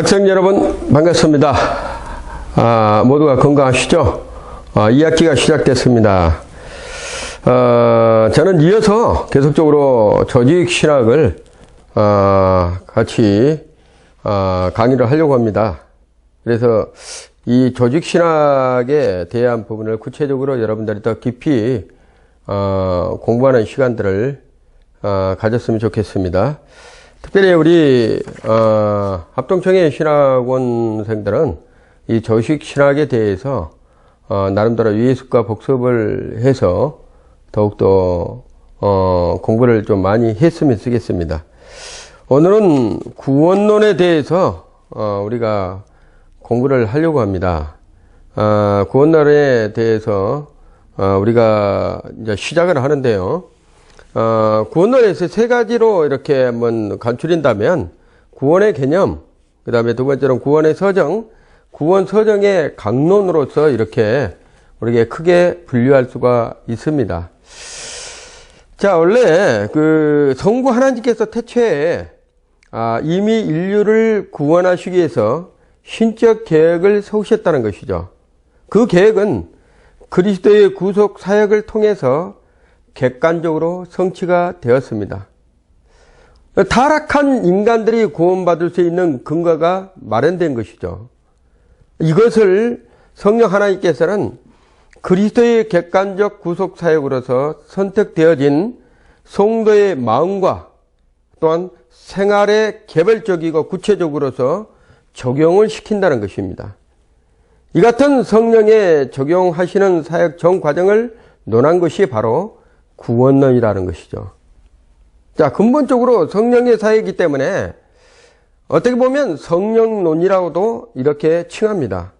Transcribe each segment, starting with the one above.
학생 여러분 반갑습니다. 모두가 건강하시죠? 2학기가 시작됐습니다. 저는 이어서 계속적으로 조직신학을 같이 강의를 하려고 합니다. 그래서 이 조직신학에 대한 부분을 구체적으로 여러분들이 더 깊이 공부하는 시간들을 가졌으면 좋겠습니다. 특별히 우리 합동청의 신학원생들은 이 조직신학에 대해서 나름대로 예습과 복습을 해서 더욱더 공부를 좀 많이 했으면 쓰겠습니다. 오늘은 구원론에 대해서 우리가 공부를 하려고 합니다. 구원론에 대해서 우리가 이제 시작을 하는데요. 구원론에서 세 가지로 이렇게 한번 간추린다면 구원의 개념, 그 다음에 두 번째로는 구원의 서정, 구원 서정의 강론으로서 이렇게 우리가 크게 분류할 수가 있습니다. 자, 원래 그 성부 하나님께서 태초에 이미 인류를 구원하시기 위해서 신적 계획을 세우셨다는 것이죠. 그 계획은 그리스도의 구속 사역을 통해서 객관적으로 성취가 되었습니다. 타락한 인간들이 구원받을 수 있는 근거가 마련된 것이죠. 이것을 성령 하나님께서는 그리스도의 객관적 구속 사역으로서 선택되어진 성도의 마음과 또한 생활에 개별적이고 구체적으로서 적용을 시킨다는 것입니다. 이 같은 성령에 적용하시는 사역 전 과정을 논한 것이 바로 구원론이라는 것이죠. 자, 근본적으로 성령의 사역이기 때문에 어떻게 보면 성령론이라고도 이렇게 칭합니다.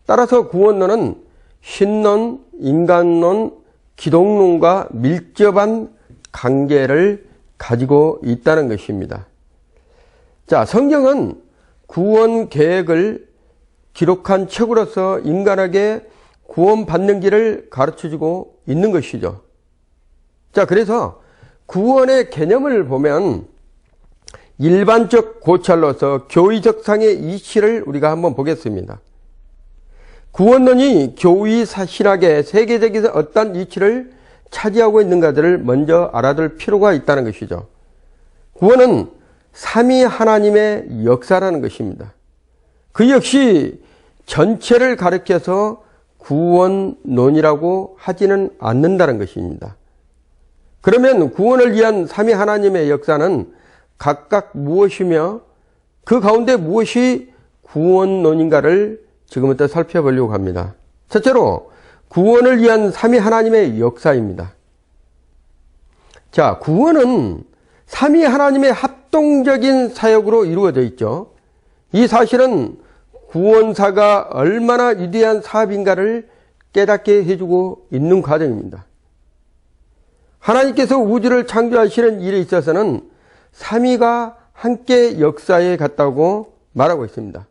따라서 구원론은 신론, 인간론, 기독론과 밀접한 관계를 가지고 있다는 것입니다. 자, 성경은 구원 계획을 기록한 책으로서 인간에게 구원받는 길을 가르쳐주고 있는 것이죠. 자, 그래서 구원의 개념을 보면 일반적 고찰로서 교의적 상의 이치를 우리가 한번 보겠습니다. 구원론이 교의 신학의 세계적인 어떤 이치를 차지하고 있는가들을 먼저 알아둘 필요가 있다는 것이죠. 구원은 삼위 하나님의 역사라는 것입니다. 그 역시 전체를 가리켜서 구원론이라고 하지는 않는다는 것입니다. 그러면 구원을 위한 삼위 하나님의 역사는 각각 무엇이며 그 가운데 무엇이 구원론인가를 지금부터 살펴보려고 합니다. 첫째로 구원을 위한 삼위 하나님의 역사입니다. 자, 구원은 삼위 하나님의 합동적인 사역으로 이루어져 있죠. 이 사실은 구원사가 얼마나 위대한 사업인가를 깨닫게 해주고 있는 과정입니다. 하나님께서 우주를 창조하시는 일에 있어서는 삼위가 함께 역사에 갔다고 말하고 있습니다.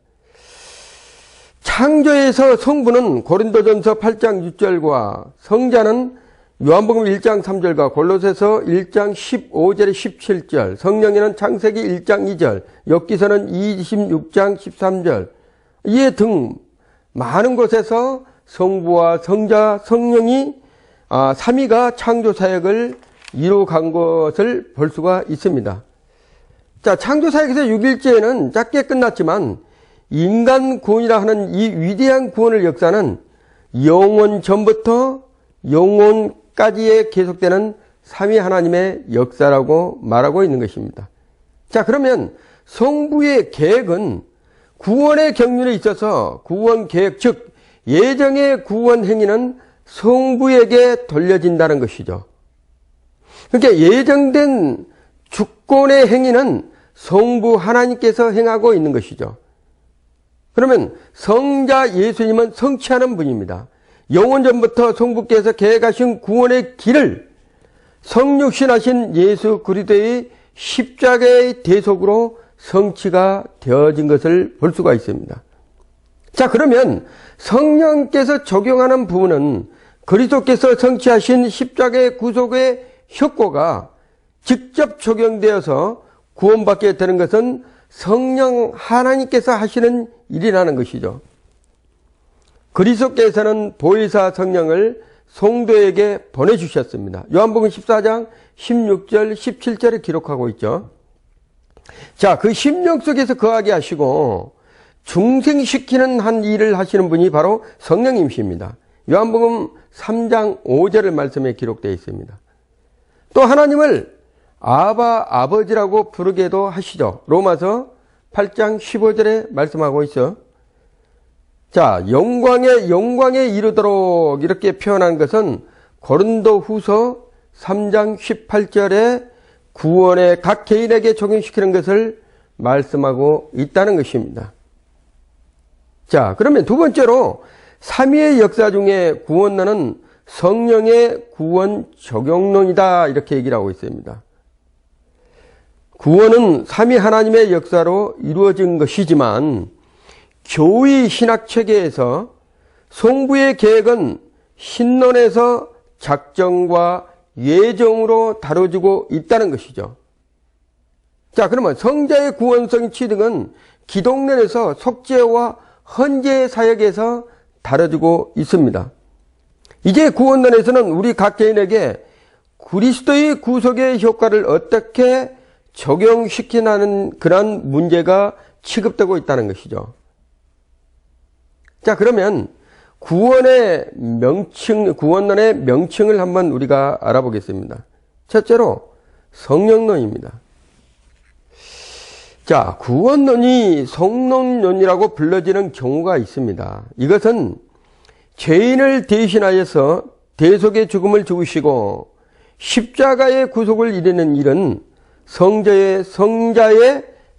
창조에서 성부는 고린도전서 8장 6절과 성자는 요한복음 1장 3절과 골로새서 1장 15절에 17절, 성령에는 창세기 1장 2절, 욥기서는 26장 13절 이에 등 많은 곳에서 성부와 성자, 성령이 삼위가 창조 사역을 이루어간 것을 볼 수가 있습니다. 자, 창조 사역에서 6일째는 짧게 끝났지만 인간 구원이라 하는 이 위대한 구원의 역사는 영원 전부터 영원까지에 계속되는 삼위 하나님의 역사라고 말하고 있는 것입니다. 자, 그러면 성부의 계획은 구원의 경륜에 있어서 구원 계획, 즉 예정의 구원 행위는 성부에게 돌려진다는 것이죠. 그러니까 예정된 주권의 행위는 성부 하나님께서 행하고 있는 것이죠. 그러면 성자 예수님은 성취하는 분입니다. 영원전부터 성부께서 계획하신 구원의 길을 성육신하신 예수 그리스도의 십자가의 대속으로 성취가 되어진 것을 볼 수가 있습니다. 자, 그러면 성령께서 적용하는 부분은 그리스도께서 성취하신 십자가의 구속의 효과가 직접 적용되어서 구원받게 되는 것은 성령 하나님께서 하시는 일이라는 것이죠. 그리스도께서는 보혜사 성령을 성도에게 보내주셨습니다. 요한복음 14장 16절 17절에 기록하고 있죠. 자, 그 심령 속에서 거하게 하시고 중생시키는 한 일을 하시는 분이 바로 성령님이십니다. 요한복음 3장 5절의 말씀에 기록되어 있습니다. 또 하나님을 아버지라고 부르게도 하시죠. 로마서 8장 15절에 말씀하고 있어. 자, 영광에 이르도록 이렇게 표현한 것은 고린도 후서 3장 18절에 구원의 각 개인에게 적용시키는 것을 말씀하고 있다는 것입니다. 자, 그러면 두 번째로 삼위의 역사 중에 구원론은 성령의 구원 적용론이다 이렇게 얘기를 하고 있습니다. 구원은 삼위 하나님의 역사로 이루어진 것이지만 교의 신학체계에서 성부의 계획은 신론에서 작정과 예정으로 다뤄지고 있다는 것이죠. 자, 그러면 성자의 구원성 취득은 기독론에서 속죄와 헌재 사역에서 다뤄지고 있습니다. 이제 구원론에서는 우리 각 개인에게 그리스도의 구속의 효과를 어떻게 적용시키는 그런 문제가 취급되고 있다는 것이죠. 자, 그러면 구원론의 명칭을 한번 우리가 알아보겠습니다. 첫째로 성령론입니다. 자, 구원론이 성령론이라고 불러지는 경우가 있습니다. 이것은 죄인을 대신하여서 대속의 죽음을 죽으시고 십자가의 구속을 이루는 일은 성자의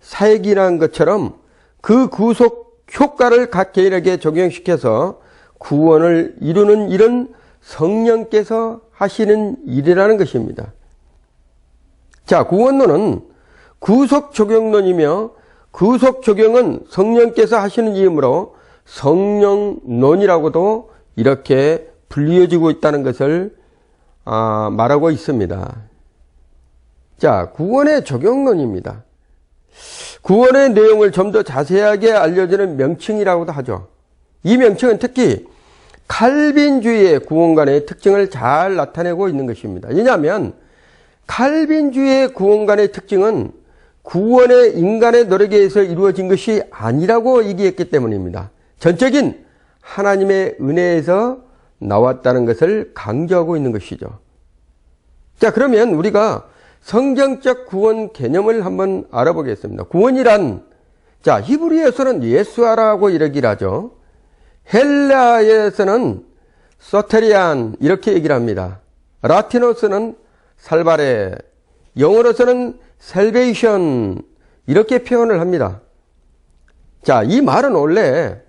사역이라는 것처럼 그 구속 효과를 각 개인에게 적용시켜서 구원을 이루는 일은 성령께서 하시는 일이라는 것입니다. 자, 구원론은 구속 적용론이며 구속 적용은 성령께서 하시는 일이므로 성령론이라고도 이렇게 불리어지고 있다는 것을 말하고 있습니다. 자, 구원의 적용론입니다. 구원의 내용을 좀 더 자세하게 알려주는 명칭이라고도 하죠. 이 명칭은 특히 칼빈주의의 구원관의 특징을 잘 나타내고 있는 것입니다. 왜냐하면 칼빈주의의 구원관의 특징은 구원의 인간의 노력에 의해서 이루어진 것이 아니라고 얘기했기 때문입니다. 전적인 하나님의 은혜에서 나왔다는 것을 강조하고 있는 것이죠. 자, 그러면 우리가 성경적 구원 개념을 한번 알아보겠습니다. 구원이란, 자, 히브리어에서는 예수아라고 이러기를 하죠. 헬라어에서는 소테리안 이렇게 얘기를 합니다. 라틴어로서는 살바레, 영어로서는 셀베이션 이렇게 표현을 합니다. 자, 이 말은 원래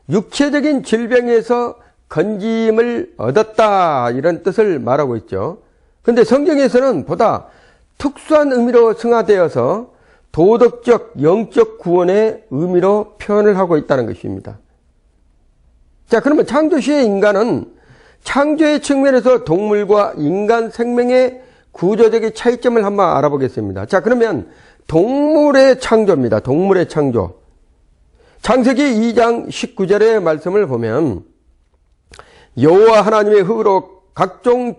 육체적인 질병에서 건짐을 얻었다 이런 뜻을 말하고 있죠. 그런데 성경에서는 보다 특수한 의미로 승화되어서 도덕적, 영적 구원의 의미로 표현을 하고 있다는 것입니다. 자, 그러면 창조시의 인간은 창조의 측면에서 동물과 인간 생명의 구조적인 차이점을 한번 알아보겠습니다. 자, 그러면 동물의 창조입니다. 동물의 창조. 창세기 2장 19절의 말씀을 보면 여호와 하나님의 흙으로 각종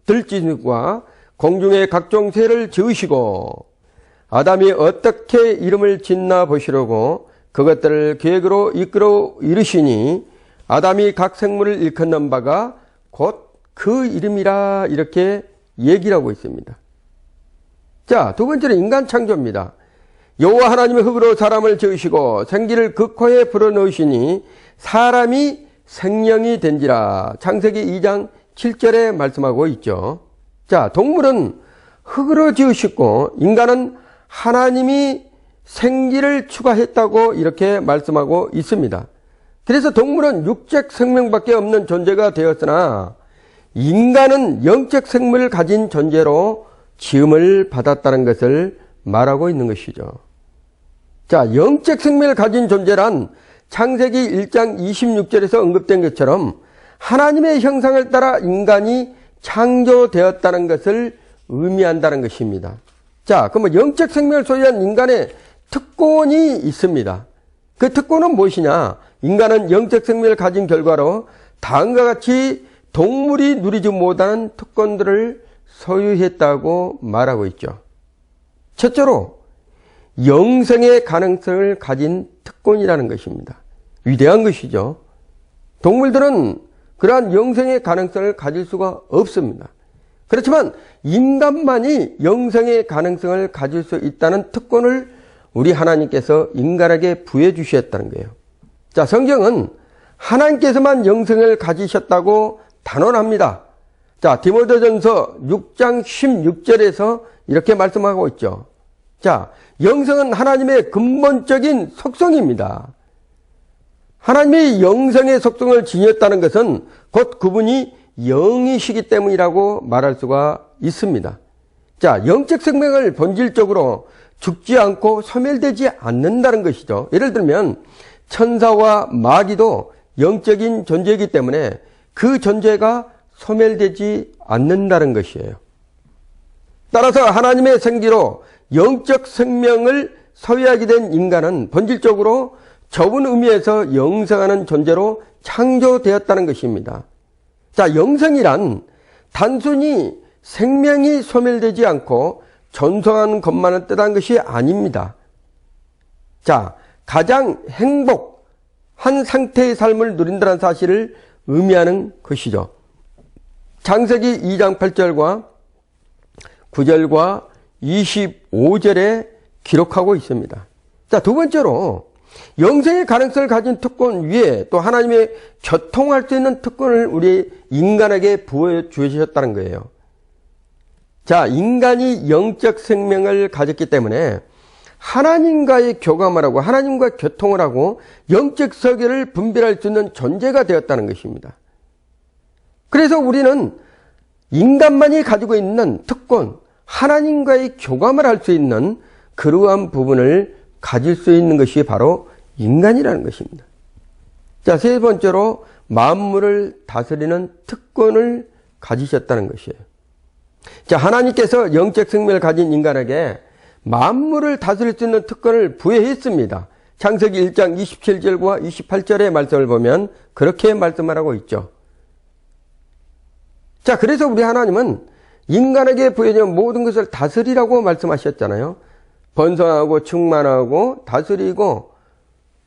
들짐승과 공중의 각종 새를 지으시고 아담이 어떻게 이름을 짓나 보시려고 그것들을 계획으로 이끌어 이르시니 아담이 각 생물을 일컫는 바가 곧 그 이름이라 이렇게 얘기를 하고 있습니다. 자, 두 번째는 인간 창조입니다. 여호와 하나님의 흙으로 사람을 지으시고 생기를 그 코에 불어넣으시니 사람이 생명이 된지라. 창세기 2장 7절에 말씀하고 있죠. 자, 동물은 흙으로 지으시고 인간은 하나님이 생기를 추가했다고 이렇게 말씀하고 있습니다. 그래서 동물은 육적 생명밖에 없는 존재가 되었으나 인간은 영적 생명을 가진 존재로 지음을 받았다는 것을 말하고 있는 것이죠. 자, 영적 생명을 가진 존재란 창세기 1장 26절에서 언급된 것처럼 하나님의 형상을 따라 인간이 창조되었다는 것을 의미한다는 것입니다. 자, 그러면 영적 생명을 소유한 인간의 특권이 있습니다. 그 특권은 무엇이냐? 인간은 영적 생명을 가진 결과로 다음과 같이 동물이 누리지 못하는 특권들을 소유했다고 말하고 있죠. 첫째로 영생의 가능성을 가진 특권이라는 것입니다. 위대한 것이죠. 동물들은 그러한 영생의 가능성을 가질 수가 없습니다. 그렇지만 인간만이 영생의 가능성을 가질 수 있다는 특권을 우리 하나님께서 인간에게 부여 주셨다는 거예요. 자, 성경은 하나님께서만 영생을 가지셨다고 단언합니다. 자, 디모데전서 6장 16절에서 이렇게 말씀하고 있죠. 자, 영생은 하나님의 근본적인 속성입니다. 하나님이 영생의 속성을 지녔다는 것은 곧 그분이 영이시기 때문이라고 말할 수가 있습니다. 자, 영적 생명을 본질적으로 죽지 않고 소멸되지 않는다는 것이죠. 예를 들면 천사와 마귀도 영적인 존재이기 때문에 그 존재가 소멸되지 않는다는 것이에요. 따라서 하나님의 생기로 영적 생명을 소유하게 된 인간은 본질적으로 좁은 의미에서 영생하는 존재로 창조되었다는 것입니다. 자, 영생이란 단순히 생명이 소멸되지 않고 존속하는 것만을 뜻한 것이 아닙니다. 자, 가장 행복한 상태의 삶을 누린다는 사실을 의미하는 것이죠. 창세기 2장 8절과 9절과 25절에 기록하고 있습니다. 자, 두 번째로 영생의 가능성을 가진 특권 위에 또 하나님의 교통할 수 있는 특권을 우리 인간에게 부어 주셨다는 거예요. 자, 인간이 영적 생명을 가졌기 때문에 하나님과의 교감을 하고 하나님과 교통을 하고 영적 세계를 분별할 수 있는 존재가 되었다는 것입니다. 그래서 우리는 인간만이 가지고 있는 특권, 하나님과의 교감을 할 수 있는 그러한 부분을 가질 수 있는 것이 바로 인간이라는 것입니다. 자, 세 번째로 만물을 다스리는 특권을 가지셨다는 것이에요. 자, 하나님께서 영적 생명을 가진 인간에게 만물을 다스릴 수 있는 특권을 부여했습니다. 창세기 1장 27절과 28절의 말씀을 보면 그렇게 말씀을 하고 있죠. 자, 그래서 우리 하나님은 인간에게 부여진 모든 것을 다스리라고 말씀하셨잖아요. 번성하고 충만하고 다스리고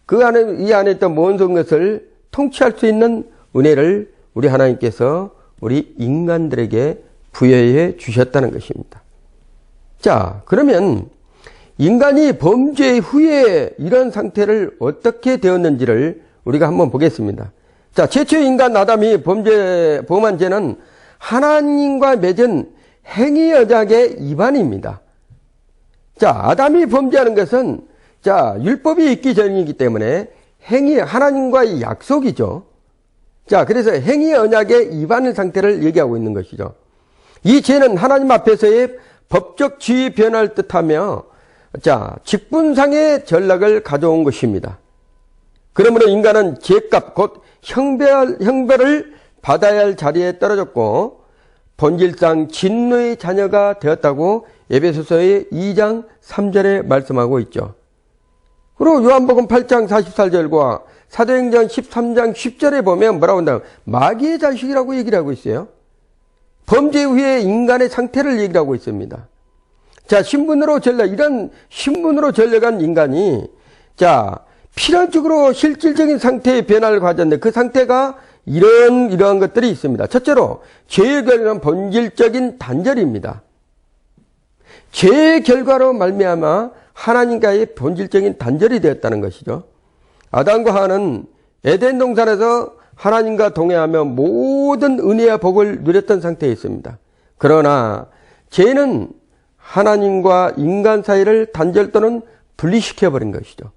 그 안에, 이 안에 있던 모든 것을 통치할 수 있는 은혜를 우리 하나님께서 우리 인간들에게 부여해 주셨다는 것입니다. 자, 그러면 인간이 범죄 후에 이런 상태를 어떻게 되었는지를 우리가 한번 보겠습니다. 자, 최초의 인간 아담이 범한 죄는 하나님과 맺은 행위 언약의 위반입니다. 자, 아담이 범죄하는 것은 자, 율법이 있기 전이기 때문에 행위, 하나님과의 약속이죠. 자, 그래서 행위 언약의 위반 상태를 얘기하고 있는 것이죠. 이 죄는 하나님 앞에서의 법적 지위 변화를 뜻하며 자, 직분상의 전락을 가져온 것입니다. 그러므로 인간은 죄값 곧 형벌을 받아야 할 자리에 떨어졌고 본질상 진노의 자녀가 되었다고 에베소서의 2장 3절에 말씀하고 있죠. 그리고 요한복음 8장 44절과 사도행전 13장 10절에 보면 뭐라고 한다면 마귀의 자식이라고 얘기를 하고 있어요. 범죄 후에 인간의 상태를 얘기를 하고 있습니다. 자, 이런 신분으로 전락한 인간이 자, 필연적으로 실질적인 상태의 변화를 가졌는데 그 상태가 이러한 것들이 있습니다. 첫째로 죄의 결과는 본질적인 단절입니다. 죄의 결과로 말미암아 하나님과의 본질적인 단절이 되었다는 것이죠. 아담과 하와는 에덴 동산에서 하나님과 동행하며 모든 은혜와 복을 누렸던 상태에 있습니다. 그러나 죄는 하나님과 인간 사이를 단절 또는 분리시켜버린 것이죠.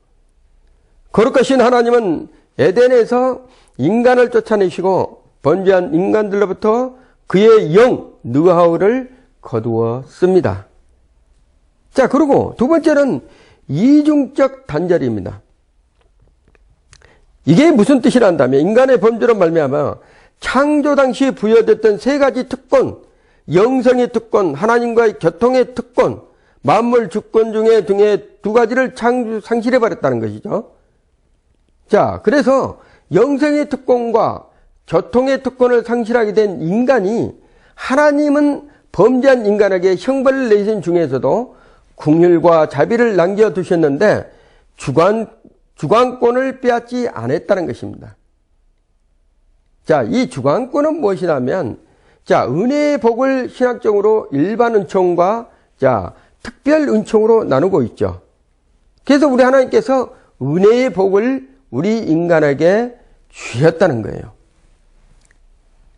거룩하신 하나님은 에덴에서 인간을 쫓아내시고 번제한 인간들로부터 그의 영 느하우를 거두었습니다. 자, 그리고 두 번째는 이중적 단절입니다. 이게 무슨 뜻이란다면 인간의 범죄로 말미암아 창조 당시 부여됐던 세 가지 특권, 영성의 특권, 하나님과의 교통의 특권, 만물 주권 중에 두 가지를 상실해버렸다는 것이죠. 자, 그래서 영생의 특권과 교통의 특권을 상실하게 된 인간이 하나님은 범죄한 인간에게 형벌을 내신 중에서도 긍휼과 자비를 남겨두셨는데 주관권을 빼앗지 않았다는 것입니다. 자, 이 주관권은 무엇이냐면, 자, 은혜의 복을 신학적으로 일반 은총과, 자, 특별 은총으로 나누고 있죠. 그래서 우리 하나님께서 은혜의 복을 우리 인간에게 주셨다는 거예요.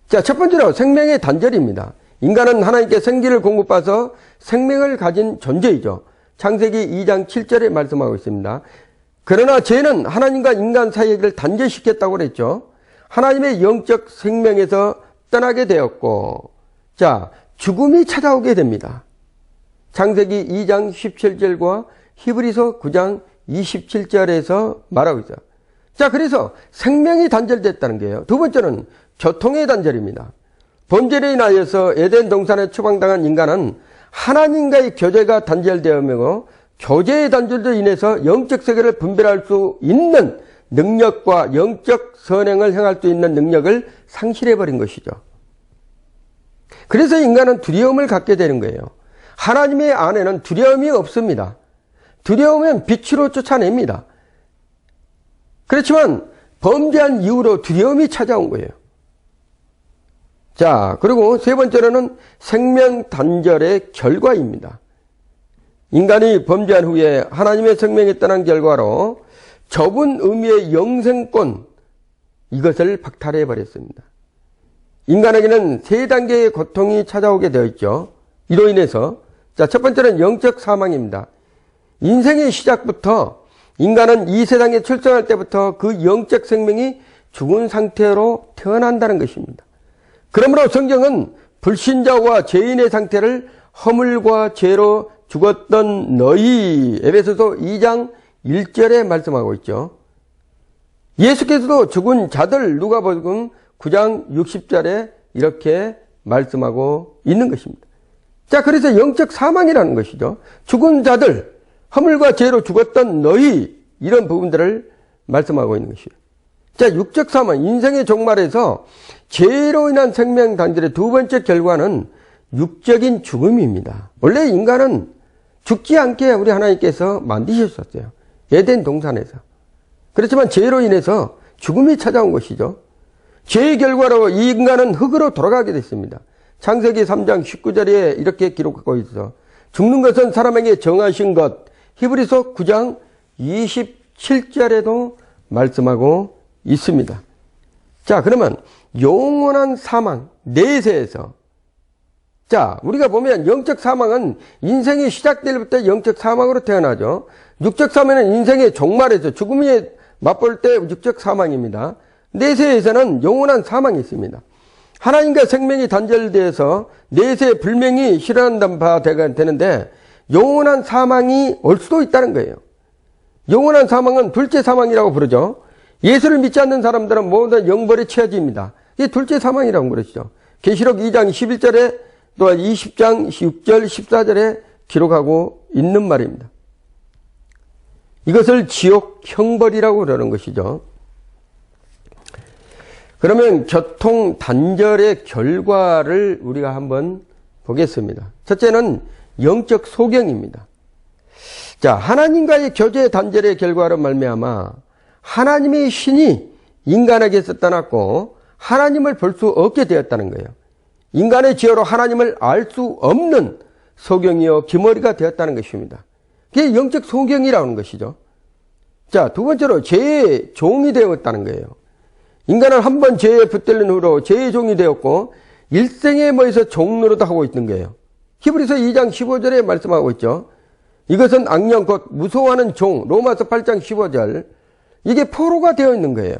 자, 첫 번째로 생명의 단절입니다. 인간은 하나님께 생기를 공급받아서 생명을 가진 존재이죠. 창세기 2장 7절에 말씀하고 있습니다. 그러나 죄는 하나님과 인간 사이를 단절시켰다고 그랬죠. 하나님의 영적 생명에서 떠나게 되었고, 자, 죽음이 찾아오게 됩니다. 창세기 2장 17절과 히브리서 9장 27절에서 말하고 있어요. 자, 그래서 생명이 단절됐다는 거예요. 두 번째는 교통의 단절입니다. 범죄로 인하여서 에덴 동산에 추방당한 인간은 하나님과의 교제가 단절되었고, 교제의 단절로 인해서 영적 세계를 분별할 수 있는 능력과 영적 선행을 행할 수 있는 능력을 상실해버린 것이죠. 그래서 인간은 두려움을 갖게 되는 거예요. 하나님의 안에는 두려움이 없습니다. 두려움은 빛으로 쫓아냅니다. 그렇지만 범죄한 이후로 두려움이 찾아온 거예요. 자, 그리고 세 번째로는 생명 단절의 결과입니다. 인간이 범죄한 후에 하나님의 생명이 떠난 결과로 좁은 의미의 영생권, 이것을 박탈해 버렸습니다. 인간에게는 세 단계의 고통이 찾아오게 되어 있죠. 이로 인해서, 자, 첫 번째는 영적 사망입니다. 인생의 시작부터 인간은 이 세상에 출생할 때부터 그 영적 생명이 죽은 상태로 태어난다는 것입니다. 그러므로 성경은 불신자와 죄인의 상태를 허물과 죄로 죽었던 너희, 에베소서 2장 1절에 말씀하고 있죠. 예수께서도 죽은 자들, 누가복음 9장 60절에 이렇게 말씀하고 있는 것입니다. 자, 그래서 영적 사망이라는 것이죠. 죽은 자들, 허물과 죄로 죽었던 너희, 이런 부분들을 말씀하고 있는 것이에요. 자, 육적 사망, 인생의 종말에서 죄로 인한 생명 단절의 두 번째 결과는 육적인 죽음입니다. 원래 인간은 죽지 않게 우리 하나님께서 만드셨었어요. 에덴 동산에서. 그렇지만 죄로 인해서 죽음이 찾아온 것이죠. 죄의 결과로 이 인간은 흙으로 돌아가게 됐습니다. 창세기 3장 19절에 이렇게 기록하고 있어. 죽는 것은 사람에게 정하신 것. 히브리서 9장 27절에도 말씀하고 있습니다. 자, 그러면 영원한 사망, 내세에서. 자, 우리가 보면 영적 사망은 인생이 시작될 때부터 영적 사망으로 태어나죠. 육적 사망은 인생의 종말에서 죽음이 맛볼 때 육적 사망입니다. 내세에서는 영원한 사망이 있습니다. 하나님과 생명이 단절돼서 내세 불명이 실현한다는 바가 되는데 영원한 사망이 올 수도 있다는 거예요. 영원한 사망은 둘째 사망이라고 부르죠. 예수를 믿지 않는 사람들은 모두 영벌에 처해집니다. 이게 둘째 사망이라고 부르시죠. 계시록 2장 11절에 또 20장 6절 14절에 기록하고 있는 말입니다. 이것을 지옥 형벌이라고 그러는 것이죠. 그러면 교통 단절의 결과를 우리가 한번 보겠습니다. 첫째는 영적 소경입니다. 자, 하나님과의 교제 단절의 결과로 말미암아 하나님의 신이 인간에게서 떠났고 하나님을 볼 수 없게 되었다는 거예요. 인간의 죄로 하나님을 알 수 없는 소경이요 기머리가 되었다는 것입니다. 그게 영적 소경이라는 것이죠. 자, 두 번째로 죄의 종이 되었다는 거예요. 인간은 한 번 죄에 붙들린 후로 죄의 종이 되었고 일생에 뭐해서 종노릇도 하고 있는 거예요. 히브리서 2장 15절에 말씀하고 있죠. 이것은 악령 곧 무서워하는 종, 로마서 8장 15절. 이게 포로가 되어 있는 거예요.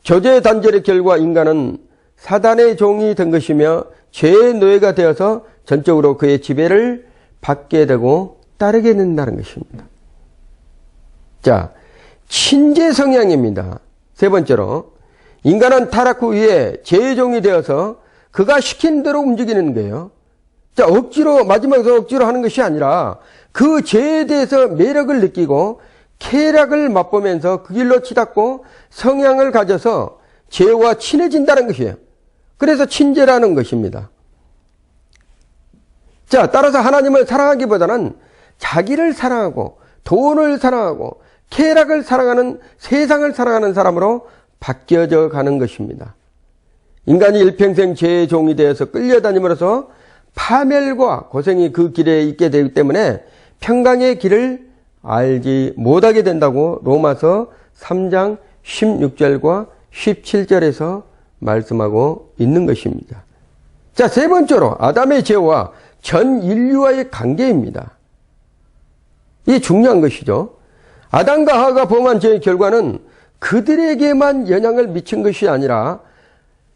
교제 단절의 결과 인간은 사단의 종이 된 것이며 죄의 노예가 되어서 전적으로 그의 지배를 받게 되고 따르게 된다는 것입니다. 자, 친죄 성향입니다. 세 번째로 인간은 타락 후에 죄의 종이 되어서 그가 시킨 대로 움직이는 거예요. 자, 억지로, 마지막에 억지로 하는 것이 아니라 그 죄에 대해서 매력을 느끼고 쾌락을 맛보면서 그 길로 치닫고 성향을 가져서 죄와 친해진다는 것이에요. 그래서 친죄라는 것입니다. 자, 따라서 하나님을 사랑하기보다는 자기를 사랑하고 돈을 사랑하고 쾌락을 사랑하는 세상을 사랑하는 사람으로 바뀌어져 가는 것입니다. 인간이 일평생 죄의 종이 되어서 끌려다님으로써 파멸과 고생이 그 길에 있게 되기 때문에 평강의 길을 알지 못하게 된다고 로마서 3장 16절과 17절에서 말씀하고 있는 것입니다. 자, 세 번째로 아담의 죄와 전 인류와의 관계입니다. 이게 중요한 것이죠. 아담과 하와가 범한 죄의 결과는 그들에게만 영향을 미친 것이 아니라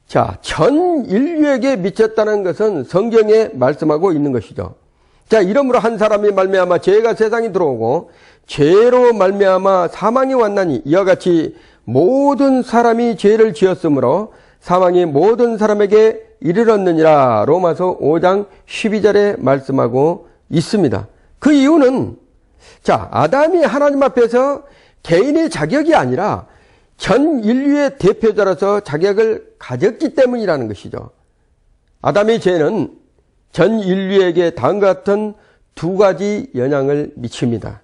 자, 전 인류에게 미쳤다는 것은 성경에 말씀하고 있는 것이죠. 자, 이러므로 한 사람이 말미암아 죄가 세상에 들어오고 죄로 말미암아 사망이 왔나니 이와 같이 모든 사람이 죄를 지었으므로 사망이 모든 사람에게 이르렀느니라. 로마서 5장 12절에 말씀하고 있습니다. 그 이유는 자, 아담이 하나님 앞에서 개인의 자격이 아니라 전 인류의 대표자로서 자격을 가졌기 때문이라는 것이죠. 아담의 죄는 전 인류에게 다음과 같은 두 가지 영향을 미칩니다.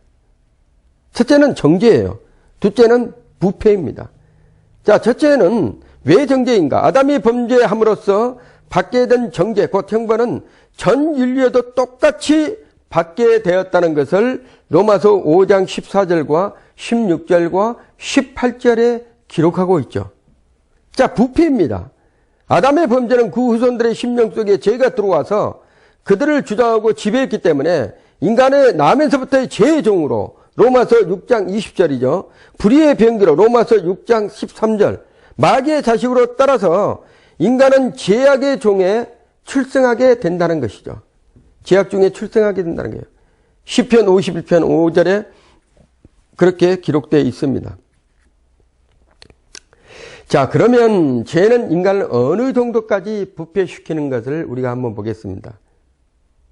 첫째는 정죄예요. 둘째는 부패입니다. 자, 첫째는 왜 정죄인가? 아담이 범죄함으로써 받게 된 정죄, 곧 형벌은 전 인류에도 똑같이 받게 되었다는 것을 로마서 5장 14절과 16절과 18절에 기록하고 있죠. 자, 부패입니다. 아담의 범죄는 그 후손들의 심령 속에 죄가 들어와서 그들을 주장하고 지배했기 때문에 인간의 나면서부터의 죄의 종으로 로마서 6장 20절이죠. 불의의 병기로 로마서 6장 13절 마귀의 자식으로 따라서 인간은 죄악의 종에 출생하게 된다는 것이죠. 죄악 중에 출생하게 된다는 거예요. 시편 51편 5절에 그렇게 기록되어 있습니다. 자, 그러면 죄는 인간을 어느 정도까지 부패시키는 것을 우리가 한번 보겠습니다.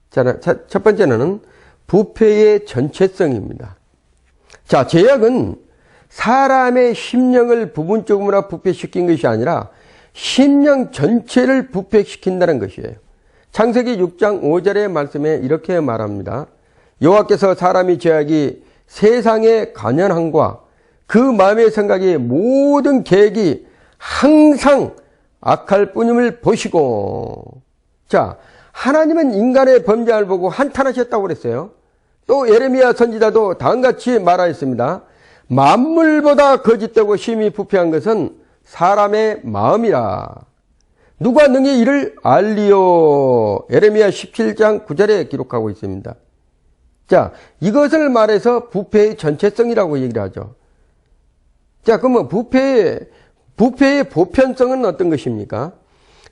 자, 첫 번째는 부패의 전체성입니다. 자, 죄악은 사람의 심령을 부분적으로 부패시킨 것이 아니라 심령 전체를 부패시킨다는 것이에요. 창세기 6장 5절의 말씀에 이렇게 말합니다. 여호와께서 사람이 죄악이 세상에 관연함과 그 마음의 생각이 모든 계획이 항상 악할 뿐임을 보시고. 자, 하나님은 인간의 범죄를 보고 한탄하셨다고 그랬어요. 또 예레미야 선지자도 다음같이 말하였습니다. 만물보다 거짓되고 심히 부패한 것은 사람의 마음이라. 누가 능히 이를 알리요. 예레미야 17장 9절에 기록하고 있습니다. 자, 이것을 말해서 부패의 전체성이라고 얘기를 하죠. 자, 그러면 부패의 보편성은 어떤 것입니까?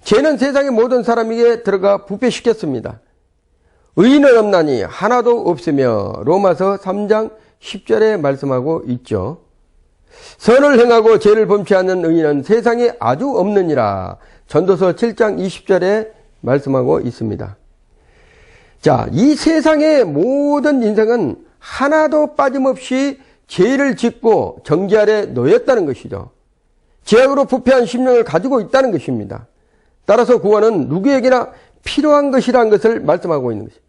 죄는 세상의 모든 사람에게 들어가 부패시켰습니다. 의인은 없나니 하나도 없으며 로마서 3장 10절에 말씀하고 있죠. 선을 행하고 죄를 범치 않는 의인은 세상에 아주 없느니라. 전도서 7장 20절에 말씀하고 있습니다. 자, 이 세상의 모든 인생은 하나도 빠짐없이 죄를 짓고 정죄 아래 놓였다는 것이죠. 죄악으로 부패한 심령을 가지고 있다는 것입니다. 따라서 구원은 누구에게나 필요한 것이라는 것을 말씀하고 있는 것입니다.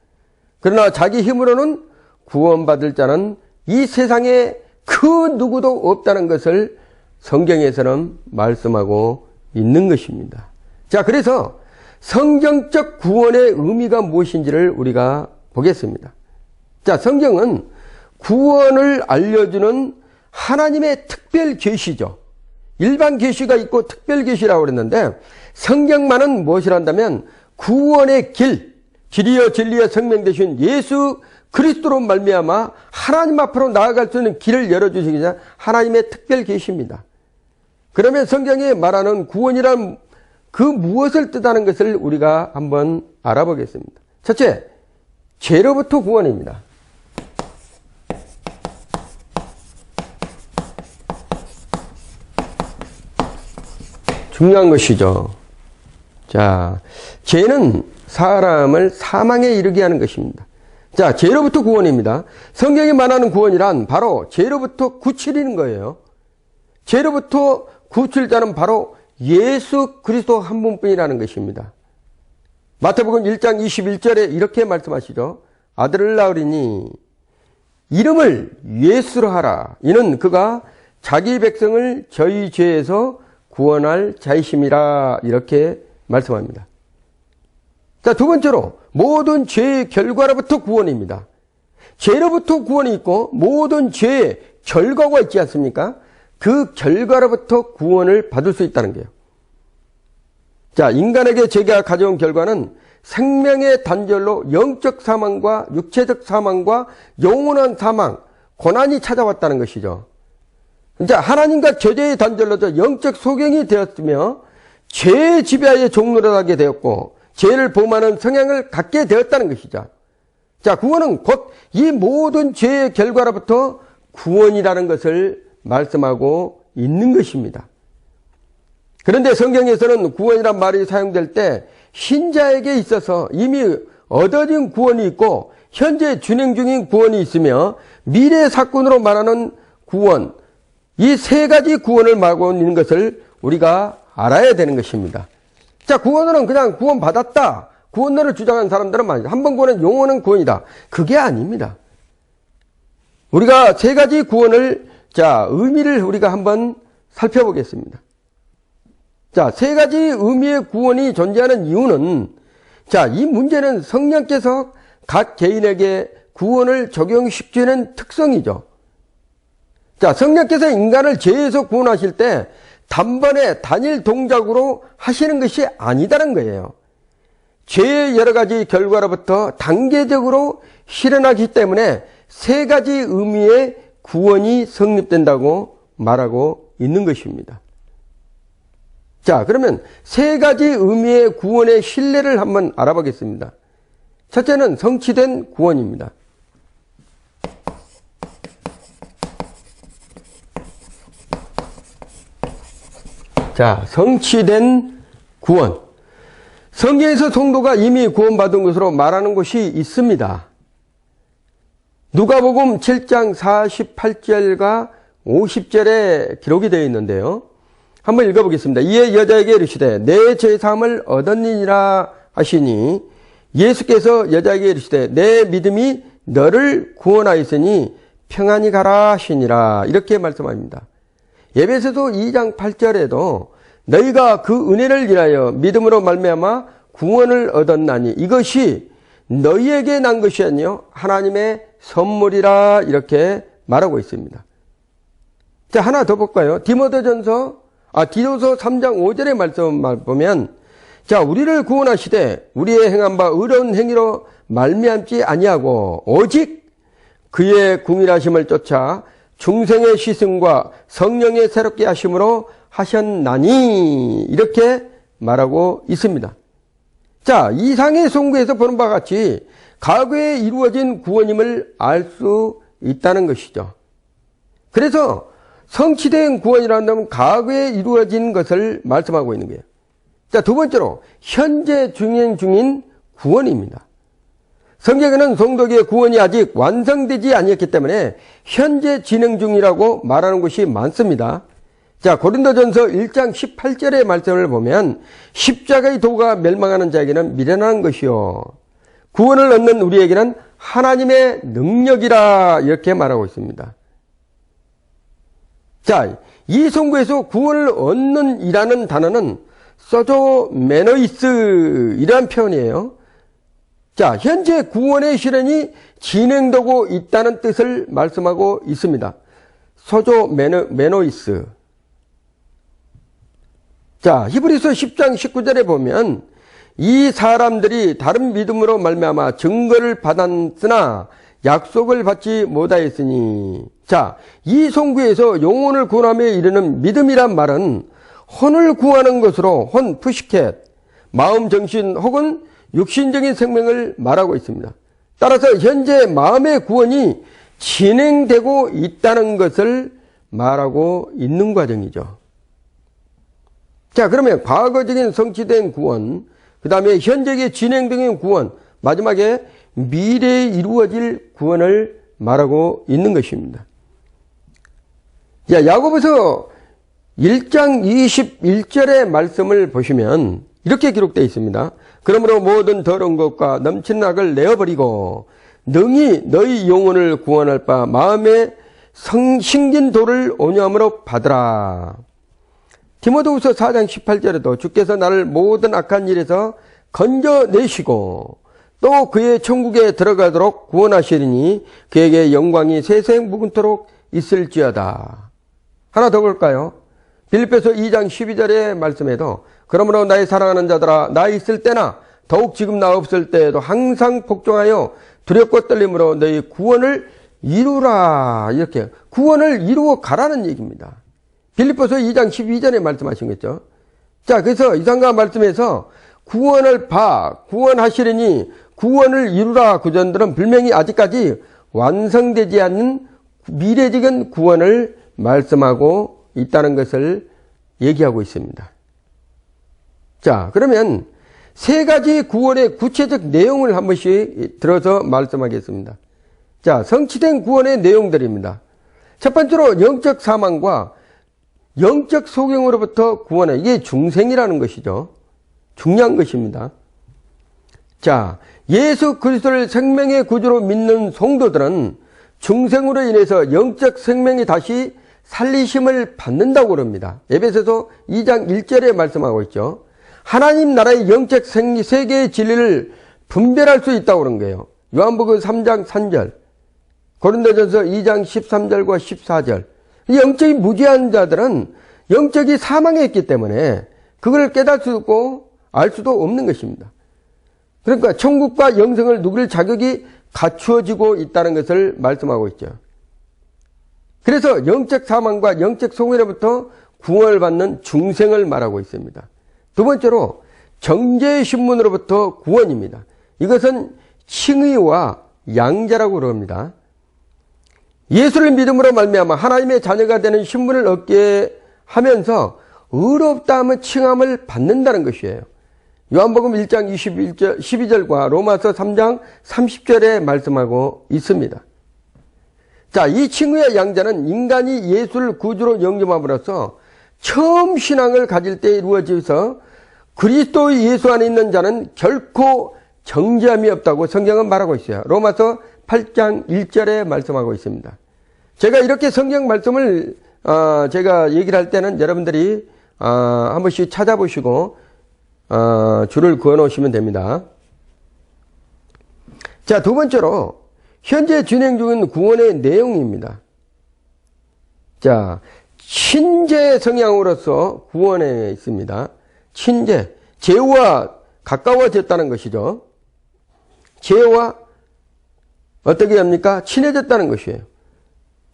그러나 자기 힘으로는 구원받을 자는 이 세상에 그 누구도 없다는 것을 성경에서는 말씀하고 있는 것입니다. 자, 그래서 성경적 구원의 의미가 무엇인지를 우리가 보겠습니다. 자, 성경은 구원을 알려주는 하나님의 특별 계시죠. 일반 계시가 있고 특별 계시라고 그랬는데 성경만은 무엇이란다면 구원의 길이요 진리의 생명 되신 예수 그리스도로 말미암아 하나님 앞으로 나아갈 수 있는 길을 열어주시기 위한 하나님의 특별 계시입니다. 그러면 성경에 말하는 구원이란 그 무엇을 뜻하는 것을 우리가 한번 알아보겠습니다. 첫째, 죄로부터 구원입니다. 중요한 것이죠. 자, 죄는 사람을 사망에 이르게 하는 것입니다. 자, 죄로부터 구원입니다. 성경이 말하는 구원이란 바로 죄로부터 구출이는 거예요. 죄로부터 구출자는 바로 예수 그리스도 한 분뿐이라는 것입니다. 마태복음 1장 21절에 이렇게 말씀하시죠. 아들을 낳으리니 이름을 예수로 하라. 이는 그가 자기 백성을 저희 죄에서 구원할 자이심이라. 이렇게 말씀합니다. 자, 두 번째로 모든 죄의 결과로부터 구원입니다. 죄로부터 구원이 있고 모든 죄의 결과가 있지 않습니까? 그 결과로부터 구원을 받을 수 있다는 거예요. 자, 인간에게 죄가 가져온 결과는 생명의 단절로 영적 사망과 육체적 사망과 영원한 사망, 고난이 찾아왔다는 것이죠. 자, 하나님과 저죄의 단절로서 영적 소경이 되었으며 죄의 지배하에 종노릇하게 되었고 죄를 범하는 성향을 갖게 되었다는 것이죠. 자, 구원은 곧 이 모든 죄의 결과로부터 구원이라는 것을 말씀하고 있는 것입니다. 그런데 성경에서는 구원이란 말이 사용될 때 신자에게 있어서 이미 얻어진 구원이 있고 현재 진행 중인 구원이 있으며 미래 사건으로 말하는 구원, 이 세 가지 구원을 말하고 있는 것을 우리가 알아야 되는 것입니다. 자, 구원은 그냥 구원 받았다, 구원론을 주장하는 사람들은 많죠. 한 번 구원은 영원한 구원이다. 그게 아닙니다. 우리가 세 가지 구원을, 자, 의미를 우리가 한번 살펴보겠습니다. 자, 세 가지 의미의 구원이 존재하는 이유는, 자, 이 문제는 성령께서 각 개인에게 구원을 적용시키는 특성이죠. 자, 성령께서 인간을 죄에서 구원하실 때 단번에 단일 동작으로 하시는 것이 아니다는 거예요. 죄의 여러 가지 결과로부터 단계적으로 실현하기 때문에 세 가지 의미의 구원이 성립된다고 말하고 있는 것입니다. 자, 그러면 세 가지 의미의 구원의 신뢰를 한번 알아보겠습니다. 첫째는 성취된 구원입니다. 자, 성취된 구원. 성경에서 성도가 이미 구원받은 것으로 말하는 곳이 있습니다. 누가복음 7장 48절과 50절에 기록이 되어 있는데요. 한번 읽어보겠습니다. 이에 여자에게 이르시되 내 죄사함을 얻었느니라 하시니 예수께서 여자에게 이르시되 내 믿음이 너를 구원하였으니 평안히 가라 하시니라. 이렇게 말씀합니다. 에베소서 2장 8절에도 너희가 그 은혜를 인하여 믿음으로 말미암아 구원을 얻었나니 이것이 너희에게 난 것이 아니요 하나님의 선물이라. 이렇게 말하고 있습니다. 자, 하나 더 볼까요? 디도서 3장 5절의 말씀을 보면, 자, 우리를 구원하시되 우리의 행한 바 의로운 행위로 말미암지 아니하고 오직 그의 궁일하심을 쫓아 중생의 시승과 성령의 새롭게 하심으로 하셨나니. 이렇게 말하고 있습니다. 자, 이상의 송구에서 보는 바와 같이 과거에 이루어진 구원임을 알 수 있다는 것이죠. 그래서 성취된 구원이라는 건 과거에 이루어진 것을 말씀하고 있는 거예요. 자, 두 번째로 현재 진행 중인 구원입니다. 성경에는 성도의 구원이 아직 완성되지 아니었기 때문에 현재 진행 중이라고 말하는 것이 많습니다. 자, 고린도전서 1장 18절의 말씀을 보면 십자가의 도가 멸망하는 자에게는 미련한 것이요 구원을 얻는 우리에게는 하나님의 능력이라. 이렇게 말하고 있습니다. 자, 이 성구에서 구원을 얻는 이라는 단어는 소조메노이스 이라는 표현이에요. 자, 현재 구원의 실현이 진행되고 있다는 뜻을 말씀하고 있습니다. 소조메노이스. 자, 히브리서 10장 19절에 보면 이 사람들이 다른 믿음으로 말미암아 증거를 받았으나 약속을 받지 못하였으니. 자, 이 성구에서 영혼을 구원함에 이르는 믿음이란 말은 혼을 구하는 것으로 혼, 푸시켓, 마음, 정신 혹은 육신적인 생명을 말하고 있습니다. 따라서 현재 마음의 구원이 진행되고 있다는 것을 말하고 있는 과정이죠. 자, 그러면 과거적인 성취된 구원, 그 다음에 현재의 진행 중인 구원, 마지막에 미래에 이루어질 구원을 말하고 있는 것입니다. 자, 야고보서 1장 21절의 말씀을 보시면 이렇게 기록되어 있습니다. 그러므로 모든 더러운 것과 넘치는 악을 내어버리고 능히 너희 영혼을 구원할 바 마음에 신긴 돌을 온유함으로 받으라. 디모데후서 4장 18절에도 주께서 나를 모든 악한 일에서 건져내시고 또 그의 천국에 들어가도록 구원하시리니 그에게 영광이 세생 무궁토록 있을지어다. 하나 더 볼까요? 빌립보서 2장 12절의 말씀에도 그러므로 나의 사랑하는 자들아 나 있을 때나 더욱 지금 나 없을 때에도 항상 복종하여 두렵고 떨림으로 너희 구원을 이루라. 이렇게 구원을 이루어 가라는 얘기입니다. 빌립보서 2장 12절에 말씀하신 거죠. 자, 그래서 이상과 말씀에서 구원을 구원하시려니 구원을 이루라 구절들은 분명히 아직까지 완성되지 않는 미래적인 구원을 말씀하고 있다는 것을 얘기하고 있습니다. 자, 그러면 세 가지 구원의 구체적 내용을 한 번씩 들어서 말씀하겠습니다. 자, 성취된 구원의 내용들입니다. 첫 번째로 영적 사망과 영적 소경으로부터 구원해. 이게 중생이라는 것이죠. 중요한 것입니다. 자, 예수 그리스도를 생명의 구주로 믿는 성도들은 중생으로 인해서 영적 생명이 다시 살리심을 받는다고 그럽니다. 에베소서 2장 1절에 말씀하고 있죠. 하나님 나라의 영적 세계의 진리를 분별할 수 있다고 그런 거예요. 요한복음 3장 3절, 고린도전서 2장 13절과 14절. 영적이 무지한 자들은 영적이 사망했기 때문에 그걸 깨달을 수 없고 알 수도 없는 것입니다. 그러니까 천국과 영생을 누릴 자격이 갖추어지고 있다는 것을 말씀하고 있죠. 그래서 영적 사망과 영적 소멸로부터 구원을 받는 중생을 말하고 있습니다. 두 번째로 정죄의 신문으로부터 구원입니다. 이것은 칭의와 양자라고 그럽니다. 예수를 믿음으로 말미암아 하나님의 자녀가 되는 신분을 얻게 하면서 의롭다 하면 칭함을 받는다는 것이에요. 요한복음 1장 12절과 로마서 3장 30절에 말씀하고 있습니다. 자, 이 칭의의 양자는 인간이 예수를 구주로 영접함으로써 처음 신앙을 가질 때 이루어져서 그리스도의 예수 안에 있는 자는 결코 정죄함이 없다고 성경은 말하고 있어요. 로마서 8장 1절에 말씀하고 있습니다. 제가 이렇게 성경 말씀을 제가 얘기를 할 때는 여러분들이 한 번씩 찾아보시고 줄을 그어 놓으시면 됩니다. 자, 두 번째로 현재 진행 중인 구원의 내용입니다. 자, 친제 성향으로서 구원에 있습니다. 친제, 죄와 가까워졌다는 것이죠. 죄와 어떻게 합니까? 친해졌다는 것이에요.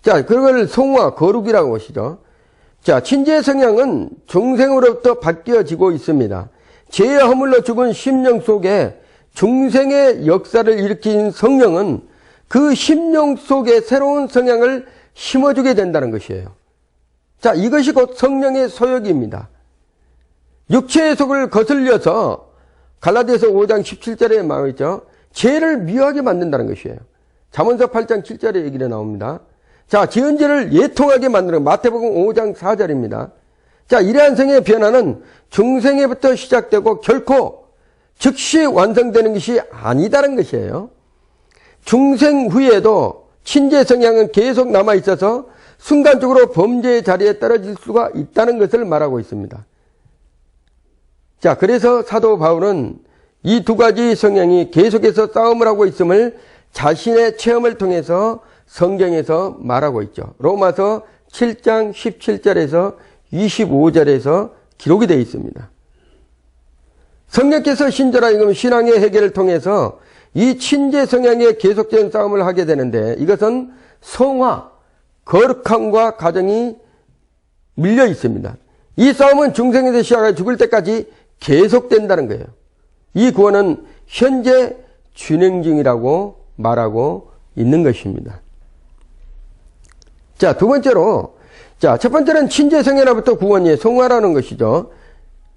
자, 그걸 성화, 거룩이라고 하시죠. 자, 친제 성향은 중생으로부터 바뀌어지고 있습니다. 죄에 허물러 죽은 심령 속에 중생의 역사를 일으킨 성령은 그 심령 속에 새로운 성향을 심어주게 된다는 것이에요. 자, 이것이 곧 성령의 소욕입니다. 육체의 속을 거슬려서 갈라디아서 5장 17절에 나와 있죠. 죄를 미워하게 만든다는 것이에요. 잠언서 8장 7절에 얘기가 나옵니다. 자, 지은 죄를 예통하게 만드는 마태복음 5장 4절입니다. 자, 이러한 성의 변화는 중생에부터 시작되고 결코 즉시 완성되는 것이 아니다는 것이에요. 중생 후에도 친제 성향은 계속 남아 있어서 순간적으로 범죄의 자리에 떨어질 수가 있다는 것을 말하고 있습니다. 자, 그래서 사도 바울은 이 두 가지 성향이 계속해서 싸움을 하고 있음을 자신의 체험을 통해서 성경에서 말하고 있죠. 로마서 7장 17절에서 25절에서 기록이 되어 있습니다. 성령께서 신절하여금 신앙의 해결을 통해서 이 친제 성향의 계속된 싸움을 하게 되는데 이것은 성화, 거룩함과 가정이 밀려 있습니다. 이 싸움은 중생에서 시작해 죽을 때까지 계속된다는 거예요. 이 구원은 현재 진행 중이라고 말하고 있는 것입니다. 자, 두 번째로, 자, 첫 번째는 친제 성향으로부터 구원이에요. 성화라는 것이죠.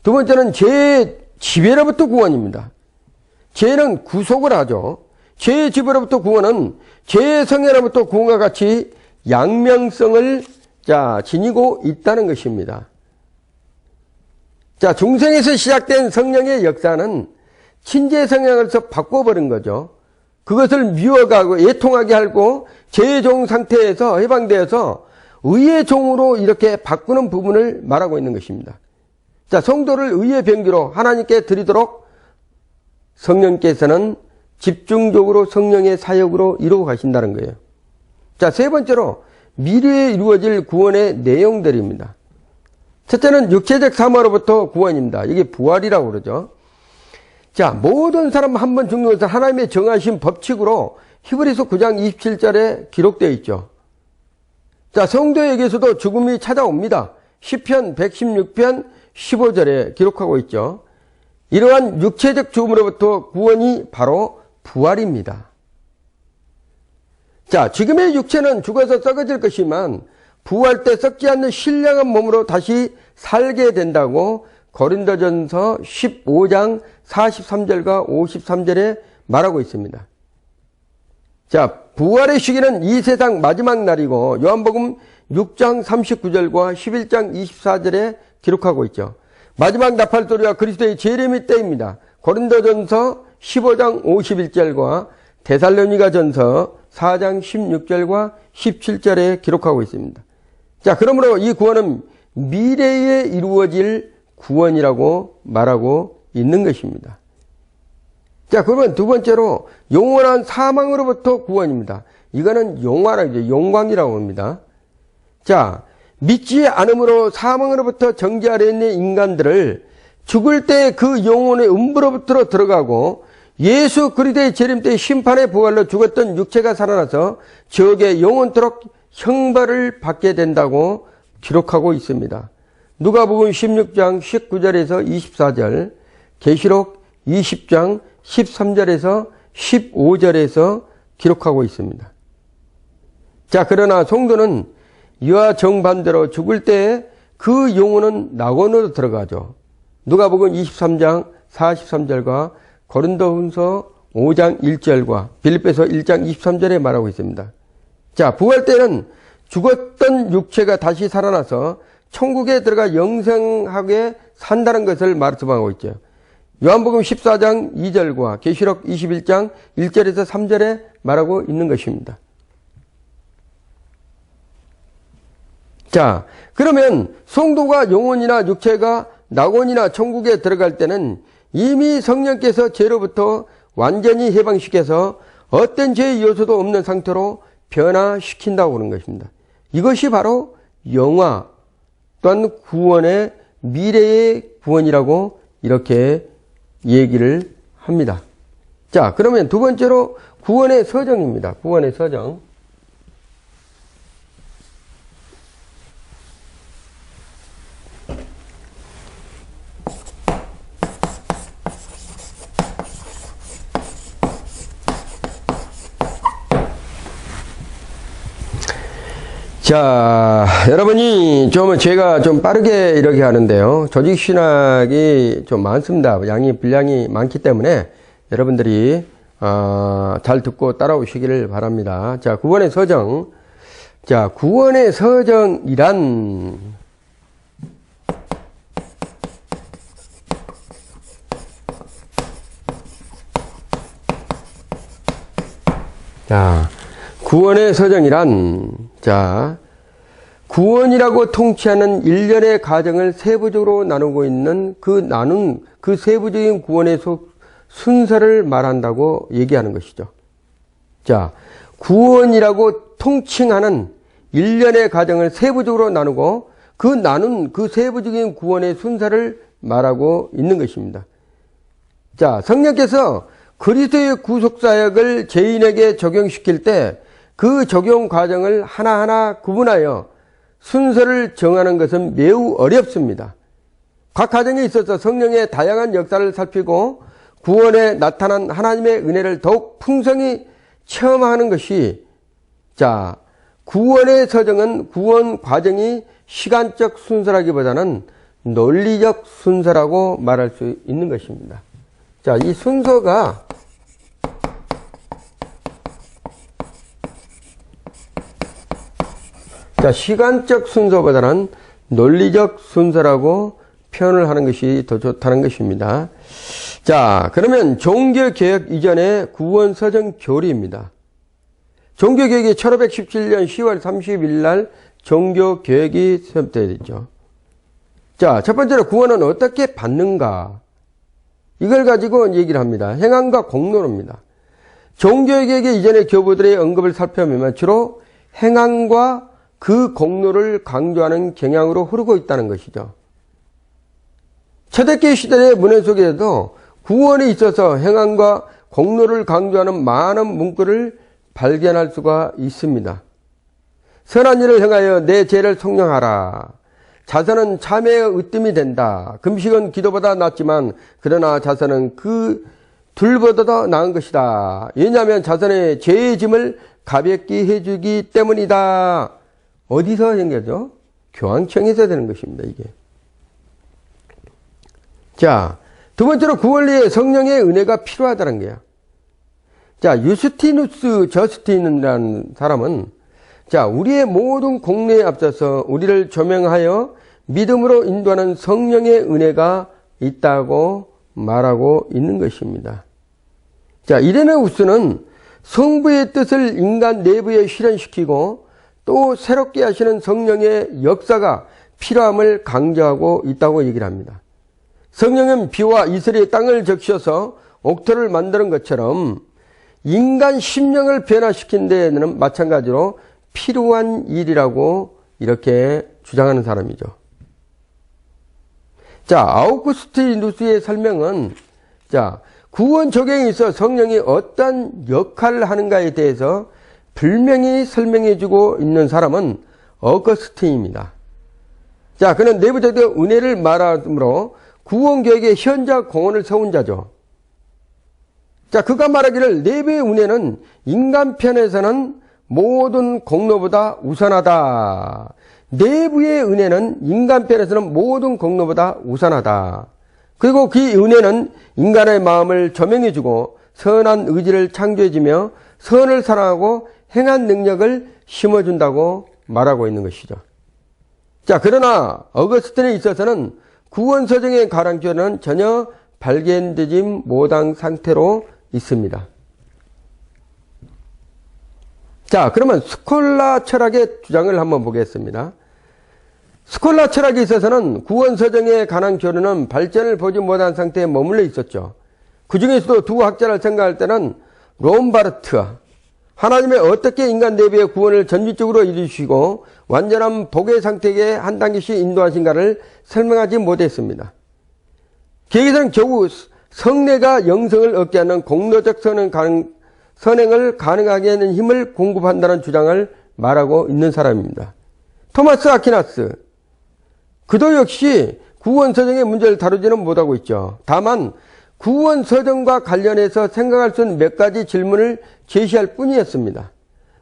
두 번째는 죄의 지배로부터 구원입니다. 죄는 구속을 하죠. 죄의 지배로부터 구원은 죄의 성애로부터 구원과 같이 양면성을 지니고 있다는 것입니다. 중생에서 시작된 성령의 역사는 친죄 성향으로서 바꿔버린 거죠. 그것을 미워가고 애통하게 하고 죄의 종 상태에서 해방되어서 의의 종으로 이렇게 바꾸는 부분을 말하고 있는 것입니다. 성도를 의의 병기로 하나님께 드리도록 성령께서는 집중적으로 성령의 사역으로 이루어 가신다는 거예요. 세 번째로 미래에 이루어질 구원의 내용들입니다. 첫째는 육체적 사망으로부터 구원입니다. 이게 부활이라고 그러죠. 모든 사람 한 번 죽는 것은 하나님의 정하신 법칙으로 히브리서 9장 27절에 기록되어 있죠. 성도에게서도 죽음이 찾아옵니다. 시편 116편 15절에 기록하고 있죠. 이러한 육체적 죽음으로부터 구원이 바로 부활입니다. 지금의 육체는 죽어서 썩어질 것이지만 부활 때 썩지 않는 신령한 몸으로 다시 살게 된다고 고린도전서 15장 43절과 53절에 말하고 있습니다. 부활의 시기는 이 세상 마지막 날이고 요한복음 6장 39절과 11장 24절에 기록하고 있죠. 마지막 나팔소리와 그리스도의 재림의 때입니다. 고린도전서 15장 51절과 데살로니가전서 4장 16절과 17절에 기록하고 있습니다. 그러므로 이 구원은 미래에 이루어질 구원이라고 말하고 있는 것입니다. 그러면 두 번째로 영원한 사망으로부터 구원입니다. 이거는 영광이라고 합니다. 믿지 않음으로 사망으로부터 정죄하려 있는 인간들을 죽을 때 그 영혼의 음부로부터 들어가고 예수 그리스도의 재림 때 심판의 부활로 죽었던 육체가 살아나서 저게 영원토록 형벌을 받게 된다고 기록하고 있습니다. 누가복음 16장 19절에서 24절, 계시록 20장 13절에서 15절에서 기록하고 있습니다. 그러나 성도는 이와 정반대로 죽을 때 그 영혼은 낙원으로 들어가죠. 누가복음 23장 43절과 고린도후서 5장 1절과 빌립보서 1장 23절에 말하고 있습니다. 부활 때는 죽었던 육체가 다시 살아나서 천국에 들어가 영생하게 산다는 것을 말씀하고 있죠. 요한복음 14장 2절과 계시록 21장 1절에서 3절에 말하고 있는 것입니다. 그러면 성도가 영혼이나 육체가 낙원이나 천국에 들어갈 때는 이미 성령께서 죄로부터 완전히 해방시켜서 어떤 죄의 요소도 없는 상태로 변화시킨다고 하는 것입니다. 이것이 바로 영화 또한 구원의 미래의 구원이라고 이렇게 얘기를 합니다. 그러면 두 번째로 구원의 서정입니다. 구원의 서정. 여러분이 제가 좀 빠르게 이렇게 하는데요. 조직신학이 좀 많습니다. 분량이 많기 때문에 여러분들이, 잘 듣고 따라오시기를 바랍니다. 구원의 서정. 구원의 서정이란, 구원의 서정이란, 구원이라고 통치하는 일련의 과정을 세부적으로 나누고 있는 그 세부적인 구원의 순서를 말한다고 얘기하는 것이죠. 구원이라고 통칭하는 일련의 과정을 세부적으로 나누고 그 세부적인 구원의 순서를 말하고 있는 것입니다. 성령께서 그리스도의 구속사역을 죄인에게 적용시킬 때 그 적용 과정을 하나하나 구분하여 순서를 정하는 것은 매우 어렵습니다. 각 과정에 있어서 성령의 다양한 역사를 살피고 구원에 나타난 하나님의 은혜를 더욱 풍성히 체험하는 것이 구원의 서정은 구원 과정이 시간적 순서라기보다는 논리적 순서라고 말할 수 있는 것입니다. 자, 이 순서가 시간적 순서보다는 논리적 순서라고 표현을 하는 것이 더 좋다는 것입니다. 자, 그러면 종교개혁 이전의 구원서정 교리입니다. 종교개혁이 1517년 10월 30일 날 종교개혁이 시작되어 있죠. 자, 첫 번째로 구원은 어떻게 받는가? 이걸 가지고 얘기를 합니다. 행함과 공로입니다. 종교개혁의 이전의 교부들의 언급을 살펴보면 주로 행함과 그 공로를 강조하는 경향으로 흐르고 있다는 것이죠. 초대교회 시대의 문헌 속에도 구원에 있어서 행함과 공로를 강조하는 많은 문구를 발견할 수가 있습니다. 선한 일을 행하여 내 죄를 속량하라. 자선은 참회의 으뜸이 된다. 금식은 기도보다 낫지만 그러나 자선은 그 둘보다도 나은 것이다. 왜냐하면 자선의 죄의 짐을 가볍게 해주기 때문이다. 어디서 생겨죠? 교황청에서 되는 것입니다, 이게. 자, 두 번째로 구원리에 성령의 은혜가 필요하다는 거야. 자, 유스티누스 저스틴이라는 사람은 자, 우리의 모든 공로에 앞서서 우리를 조명하여 믿음으로 인도하는 성령의 은혜가 있다고 말하고 있는 것입니다. 자, 이레네우스는 성부의 뜻을 인간 내부에 실현시키고 또 새롭게 하시는 성령의 역사가 필요함을 강조하고 있다고 얘기를 합니다. 성령은 비와 이슬이 땅을 적셔서 옥토를 만드는 것처럼 인간 심령을 변화시킨 데에는 마찬가지로 필요한 일이라고 이렇게 주장하는 사람이죠. 자, 아우구스티누스의 설명은 자, 구원 적용에 있어 성령이 어떤 역할을 하는가에 대해서 분명히 설명해주고 있는 사람은 어거스틴입니다. 자, 그는 내부적인 은혜를 말하므로 구원교육의 현장 공헌을 세운 자죠. 자, 그가 말하기를 내부의 은혜는 인간 편에서는 모든 공로보다 우선하다. 내부의 은혜는 인간 편에서는 모든 공로보다 우선하다. 그리고 그 은혜는 인간의 마음을 조명해주고 선한 의지를 창조해주며 선을 사랑하고 행한 능력을 심어준다고 말하고 있는 것이죠. 자, 그러나 어거스틴에 있어서는 구원서정의 가랑조는 전혀 발견되지 못한 상태로 있습니다. 자, 그러면 스콜라 철학의 주장을 한번 보겠습니다. 스콜라 철학에 있어서는 구원서정에 관한 교류는 발전을 보지 못한 상태에 머물러 있었죠. 그 중에서도 두 학자를 생각할 때는 롬바르트와 하나님의 어떻게 인간 내부의 구원을 전지적으로 이루시고 완전한 복의 상태에 한 단계씩 인도하신가를 설명하지 못했습니다. 계기에서는 겨우 성례가 영성을 얻게 하는 공로적 선행을 가능하게 하는 힘을 공급한다는 주장을 말하고 있는 사람입니다. 토마스 아퀴나스, 그도 역시 구원서정의 문제를 다루지는 못하고 있죠. 다만 구원서정과 관련해서 생각할 수 있는 몇 가지 질문을 제시할 뿐이었습니다.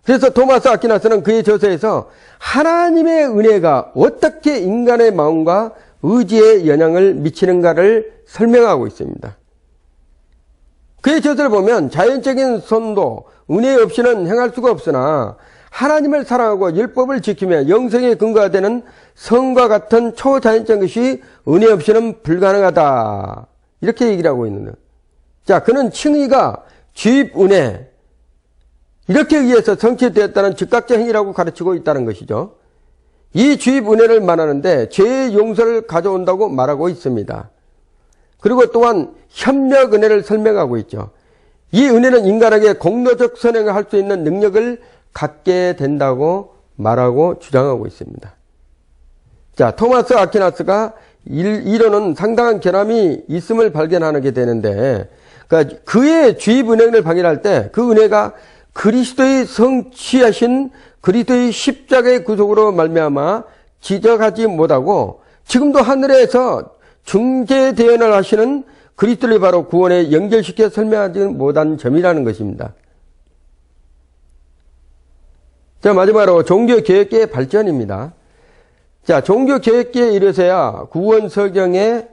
그래서 토마스 아퀴나스는 그의 저서에서 하나님의 은혜가 어떻게 인간의 마음과 의지에 영향을 미치는가를 설명하고 있습니다. 그의 저서를 보면 자연적인 선도, 은혜 없이는 행할 수가 없으나 하나님을 사랑하고 율법을 지키며 영성의 근거가 되는 성과 같은 초자연적인 것이 은혜 없이는 불가능하다. 이렇게 얘기를 하고 있는 거예요. 자, 그는 칭의가 주입 은혜, 이렇게 의해서 성취되었다는 즉각적 행위라고 가르치고 있다는 것이죠. 이 주입 은혜를 말하는데 죄의 용서를 가져온다고 말하고 있습니다. 그리고 또한 협력 은혜를 설명하고 있죠. 이 은혜는 인간에게 공로적 선행을 할 수 있는 능력을 갖게 된다고 말하고 주장하고 있습니다. 자, 토마스 아퀴나스가 이론은 상당한 결함이 있음을 발견하게 되는데, 그러니까 그의 주입 은혜를 발견할 때 그 은혜가 그리스도의 성취하신 그리스도의 십자가의 구속으로 말미암아 지적하지 못하고 지금도 하늘에서 중재 대연을 하시는 그리스도를 바로 구원에 연결시켜 설명하지 못한 점이라는 것입니다. 자, 마지막으로 종교개혁의 발전입니다. 자, 종교개혁기에 이르서야 구원 서경의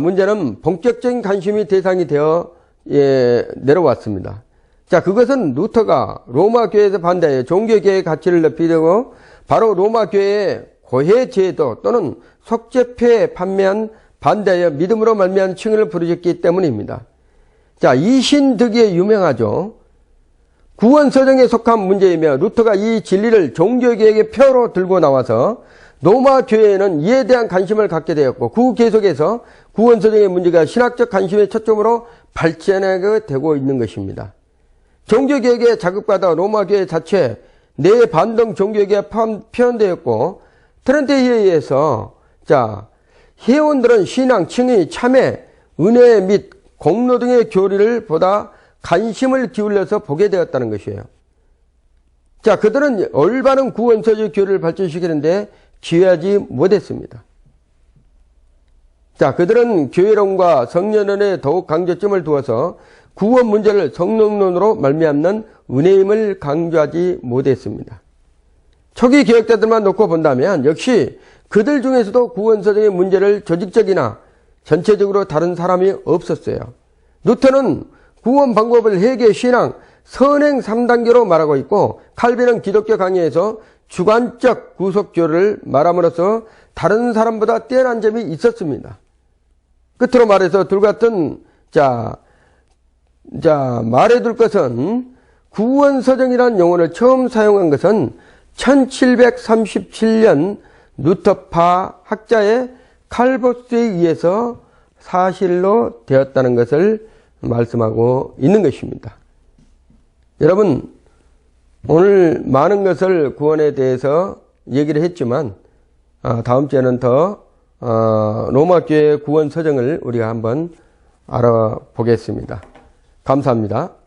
문제는 본격적인 관심이 대상이 되어 내려왔습니다. 자, 그것은 루터가 로마 교회에서 반대해 종교개혁의 가치를 높이려고 바로 로마 교회의 고해제도 또는 속죄패에 판매한 반대하여 믿음으로 말미암은 칭의를 부르셨기 때문입니다. 자, 이신득이 유명하죠. 구원서정에 속한 문제이며 루터가 이 진리를 종교개혁의 표로 들고 나와서 로마 교회에는 이에 대한 관심을 갖게 되었고 그 계속해서 구원서정의 문제가 신학적 관심의 초점으로 발전하게 되고 있는 것입니다. 종교개혁에 자극받아 로마 교회 자체 내 반동 종교개혁에 표현되었고 트렌트에 의해서 자, 회원들은 신앙, 칭의, 참회, 은혜 및 공로 등의 교리를 보다 관심을 기울여서 보게 되었다는 것이에요. 자, 그들은 올바른 구원서적 교리를 발전시키는데 기여하지 못했습니다. 자, 그들은 교회론과 성령론에 더욱 강조점을 두어서 구원 문제를 성령론으로 말미암는 은혜임을 강조하지 못했습니다. 초기 개혁자들만 놓고 본다면 역시 그들 중에서도 구원서적의 문제를 조직적이나 전체적으로 다룬 사람이 없었어요. 루터는 구원 방법을 회개, 신앙, 선행 3단계로 말하고 있고 칼빈은 기독교 강의에서 주관적 구속교를 말함으로써 다른 사람보다 뛰어난 점이 있었습니다. 끝으로 말해서 둘 같은 말해둘 것은 구원서정이라는 용어를 처음 사용한 것은 1737년 루터파 학자의 칼보스에 의해서 사실로 되었다는 것을 말씀하고 있는 것입니다. 여러분, 오늘 많은 것을 구원에 대해서 얘기를 했지만 다음 주에는 더 로마교회 구원 서정을 우리가 한번 알아보겠습니다. 감사합니다.